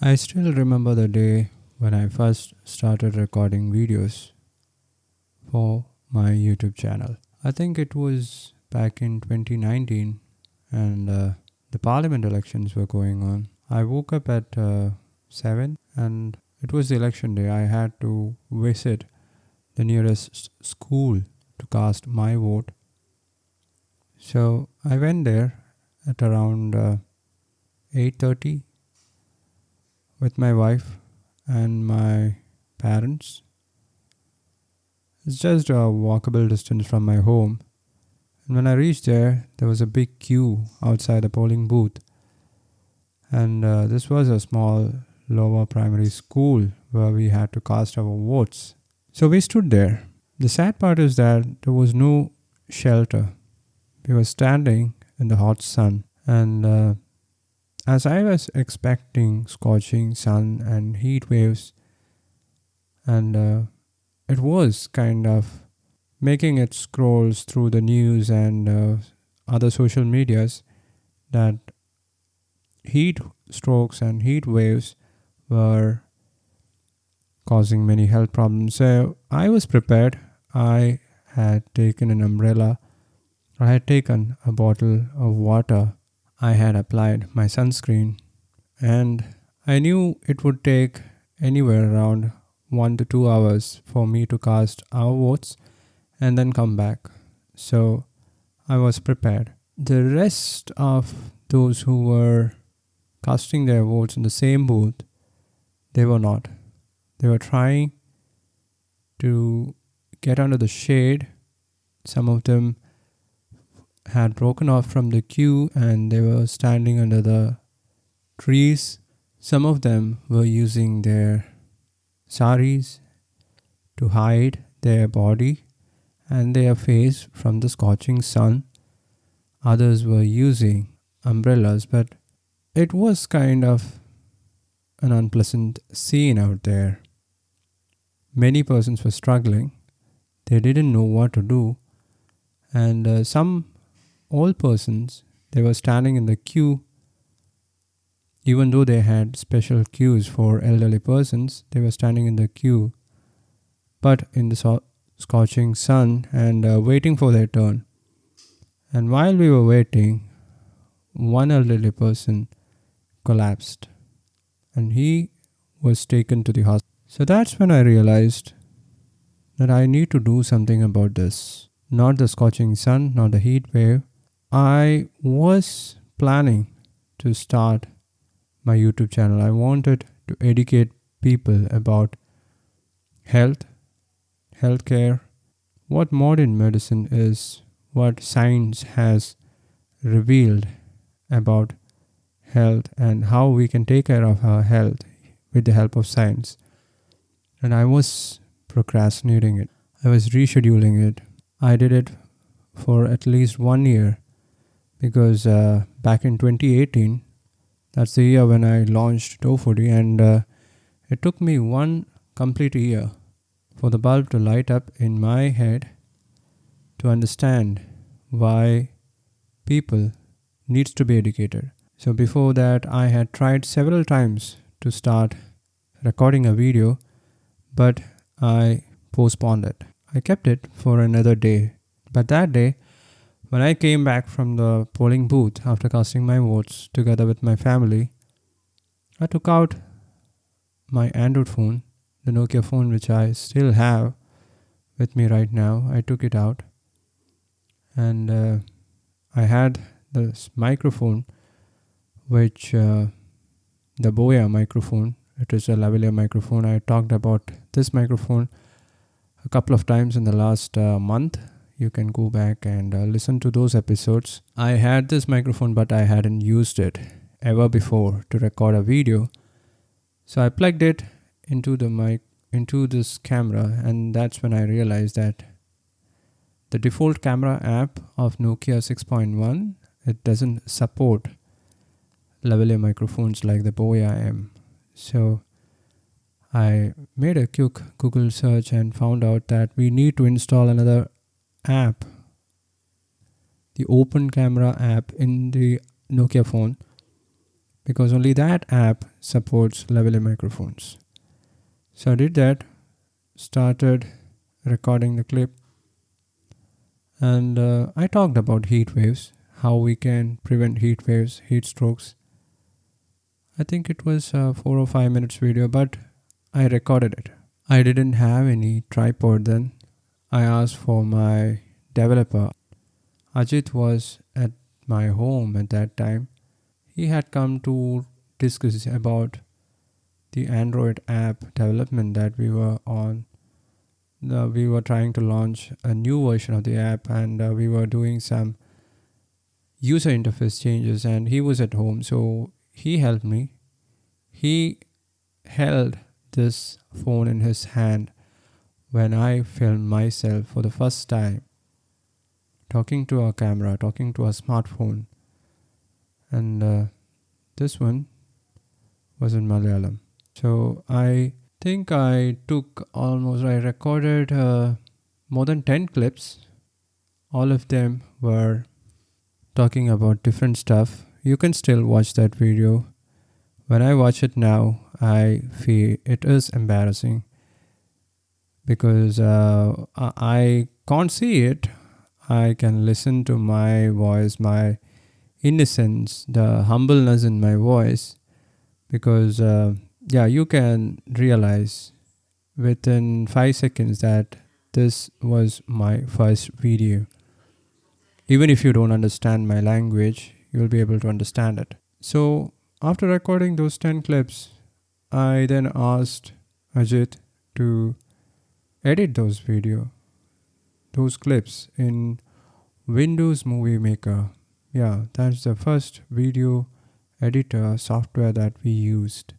I still remember the day when I first started recording videos for my YouTube channel. I think it was back in 2019 and the parliament elections were going on. I woke up at 7 and it was the election day. I had to visit the nearest school to cast my vote. So I went there at around 8:30 with my wife and my parents. It's just a walkable distance from my home. And when I reached there, there was a big queue outside the polling booth. And this was a small lower primary school where we had to cast our votes. So we stood there. The sad part is that there was no shelter. We were standing in the hot sun. And as I was expecting scorching sun and heat waves, and it was kind of making it scrolls through the news and other social medias that heat strokes and heat waves were causing many health problems. So I was prepared. I had taken an umbrella. I had taken a bottle of water. I had applied my sunscreen, and I knew it would take anywhere around 1 to 2 hours for me to cast our votes and then come back. So I was prepared. The rest of those who were casting their votes in the same booth, they were not. They were trying to get under the shade. Some of them had broken off from the queue and they were standing under the trees. Some of them were using their saris to hide their body and their face from the scorching sun. Others were using umbrellas, but it was kind of an unpleasant scene out there. Many persons were struggling. They didn't know what to do. And some old persons, they were standing in the queue. Even though they had special queues for elderly persons, they were standing in the queue, but in the scorching sun and waiting for their turn. And while we were waiting, one elderly person collapsed and he was taken to the hospital. So that's when I realized that I need to do something about this. Not the scorching sun, not the heat wave. I was planning to start my YouTube channel. I wanted to educate people about health, healthcare, what modern medicine is, what science has revealed about health, and how we can take care of our health with the help of science. And I was procrastinating it. I was rescheduling it. I did it for at least 1 year because back in 2018, that's the year when I launched DoFoodie, and it took me one complete year for the bulb to light up in my head to understand why people needs to be educated. So before that, I had tried several times to start recording a video, but I postponed it. I kept it for another day. But that day, when I came back from the polling booth after casting my votes together with my family, I took out my Android phone, the Nokia phone which I still have with me right now. I took it out and I had this microphone which the Boya microphone. It is a lavalier microphone. I talked about this microphone a couple of times in the last month. You can go back and listen to those episodes. I had this microphone, but I hadn't used it ever before to record a video. So I plugged it into the mic, into this camera, and that's when I realized that the default camera app of Nokia 6.1, it doesn't support lavalier microphones like the Boya M. So I made a quick Google search and found out that we need to install another app, the open camera app in the Nokia phone, because only that app supports lavalier microphones. So I did that, started recording the clip, and I talked about heat waves, how we can prevent heat waves, heat strokes. I think it was a 4 or 5 minutes video, but I recorded it. I didn't have any tripod then. I asked for my developer. Ajit was at my home at that time. He had come to discuss about the Android app development that we were on. We were trying to launch a new version of the app, and we were doing some user interface changes, and he was at home, so he helped me. He held this phone in his hand when I filmed myself for the first time, talking to a camera, talking to a smartphone. And this one was in Malayalam. So I think I recorded more than 10 clips. All of them were talking about different stuff. You can still watch that video. When I watch it now, I feel it is embarrassing because I can't see it. I can listen to my voice, my innocence, the humbleness in my voice, because you can realize within 5 seconds that this was my first video. Even if you don't understand my language, you'll be able to understand it. So after recording those 10 clips, I then asked Ajit to edit those clips in Windows Movie Maker. Yeah, that's the first video editor software that we used.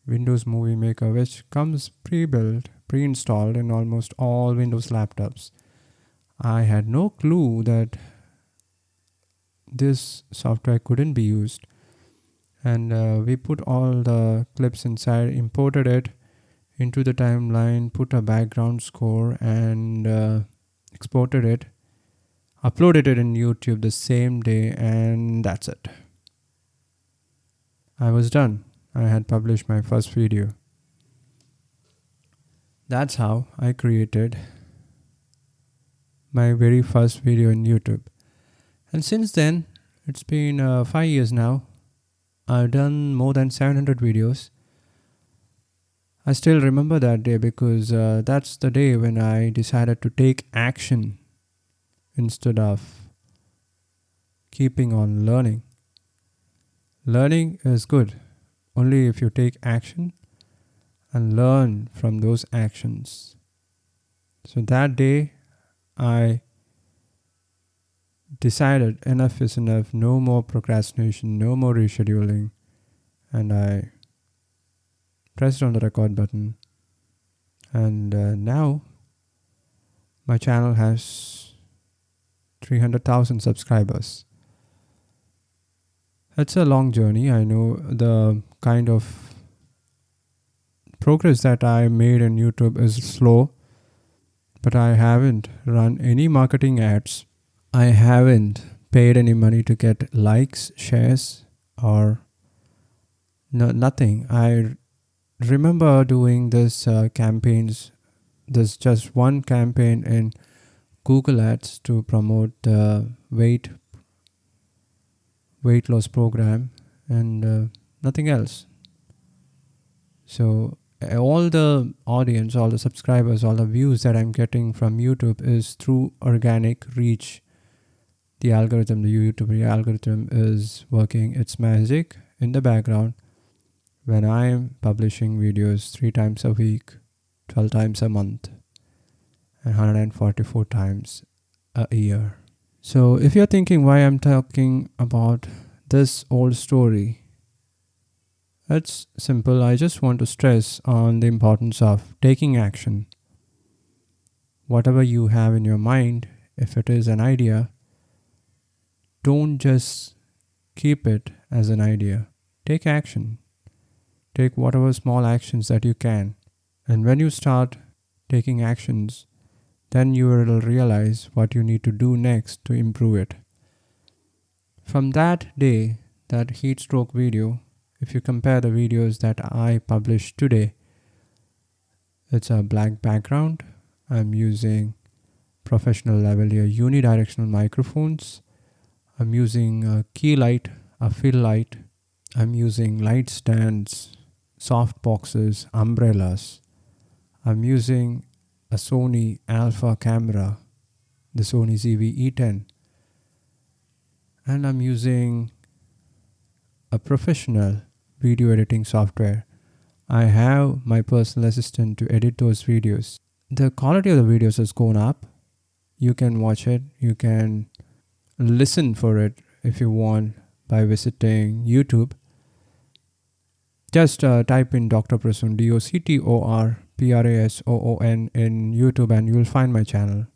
Windows Movie Maker, which comes pre-built, pre-installed in almost all Windows laptops. I had no clue that this software couldn't be used. And we put all the clips inside, imported it into the timeline, put a background score, and exported it, uploaded it in YouTube the same day, and that's it. I was done. I had published my first video. That's how I created my very first video in YouTube. And since then, it's been 5 years now. I've done more than 700 videos. I still remember that day because that's the day when I decided to take action instead of keeping on learning. Learning is good only if you take action and learn from those actions. So that day, I decided enough is enough, no more procrastination, no more rescheduling, and I pressed on the record button, and now my channel has 300,000 subscribers. It's a long journey. I know the kind of progress that I made in YouTube is slow, but I haven't run any marketing ads. I haven't paid any money to get likes, shares, or nothing. I remember doing this campaigns. There's just one campaign in Google Ads to promote the weight loss program, and nothing else. So all the audience, all the subscribers, all the views that I'm getting from YouTube is through organic reach. The YouTube algorithm is working its magic in the background when I am publishing videos 3 times a week, 12 times a month, and 144 times a year. So if you're thinking why I'm talking about this old story, it's simple. I just want to stress on the importance of taking action. Whatever you have in your mind, if it is an idea, don't just keep it as an idea. Take action. Take whatever small actions that you can. And when you start taking actions, then you will realize what you need to do next to improve it. From that day, that heat stroke video, if you compare the videos that I published today, it's a black background. I'm using professional lavalier unidirectional microphones. I'm using a key light, a fill light. I'm using light stands, soft boxes, umbrellas. I'm using a Sony Alpha camera, the Sony ZV-E10. And I'm using a professional video editing software. I have my personal assistant to edit those videos. The quality of the videos has gone up. You can watch it. You can listen for it if you want by visiting YouTube. Just type in Dr. Prasoon, DOCTORPRASOON in YouTube and you will find my channel.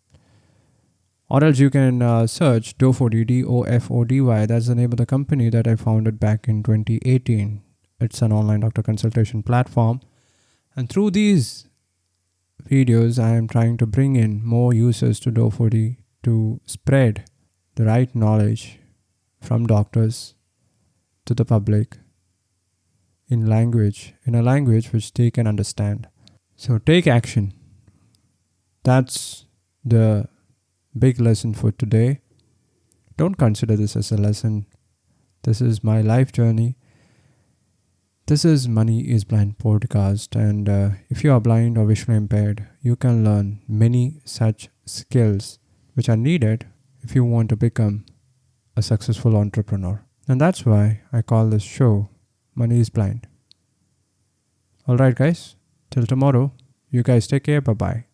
Or else you can search Dofody, DOFODY. That's the name of the company that I founded back in 2018. It's an online doctor consultation platform. And through these videos, I am trying to bring in more users to Dofody to spread the right knowledge from doctors to the public in a language which they can understand. So take action. That's the big lesson for today. Don't consider this as a lesson. This is my life journey. This is Money is Blind podcast, and if you are blind or visually impaired, you can learn many such skills which are needed if you want to become a successful entrepreneur. And that's why I call this show Money is Blind. Alright guys, till tomorrow, you guys take care, bye-bye.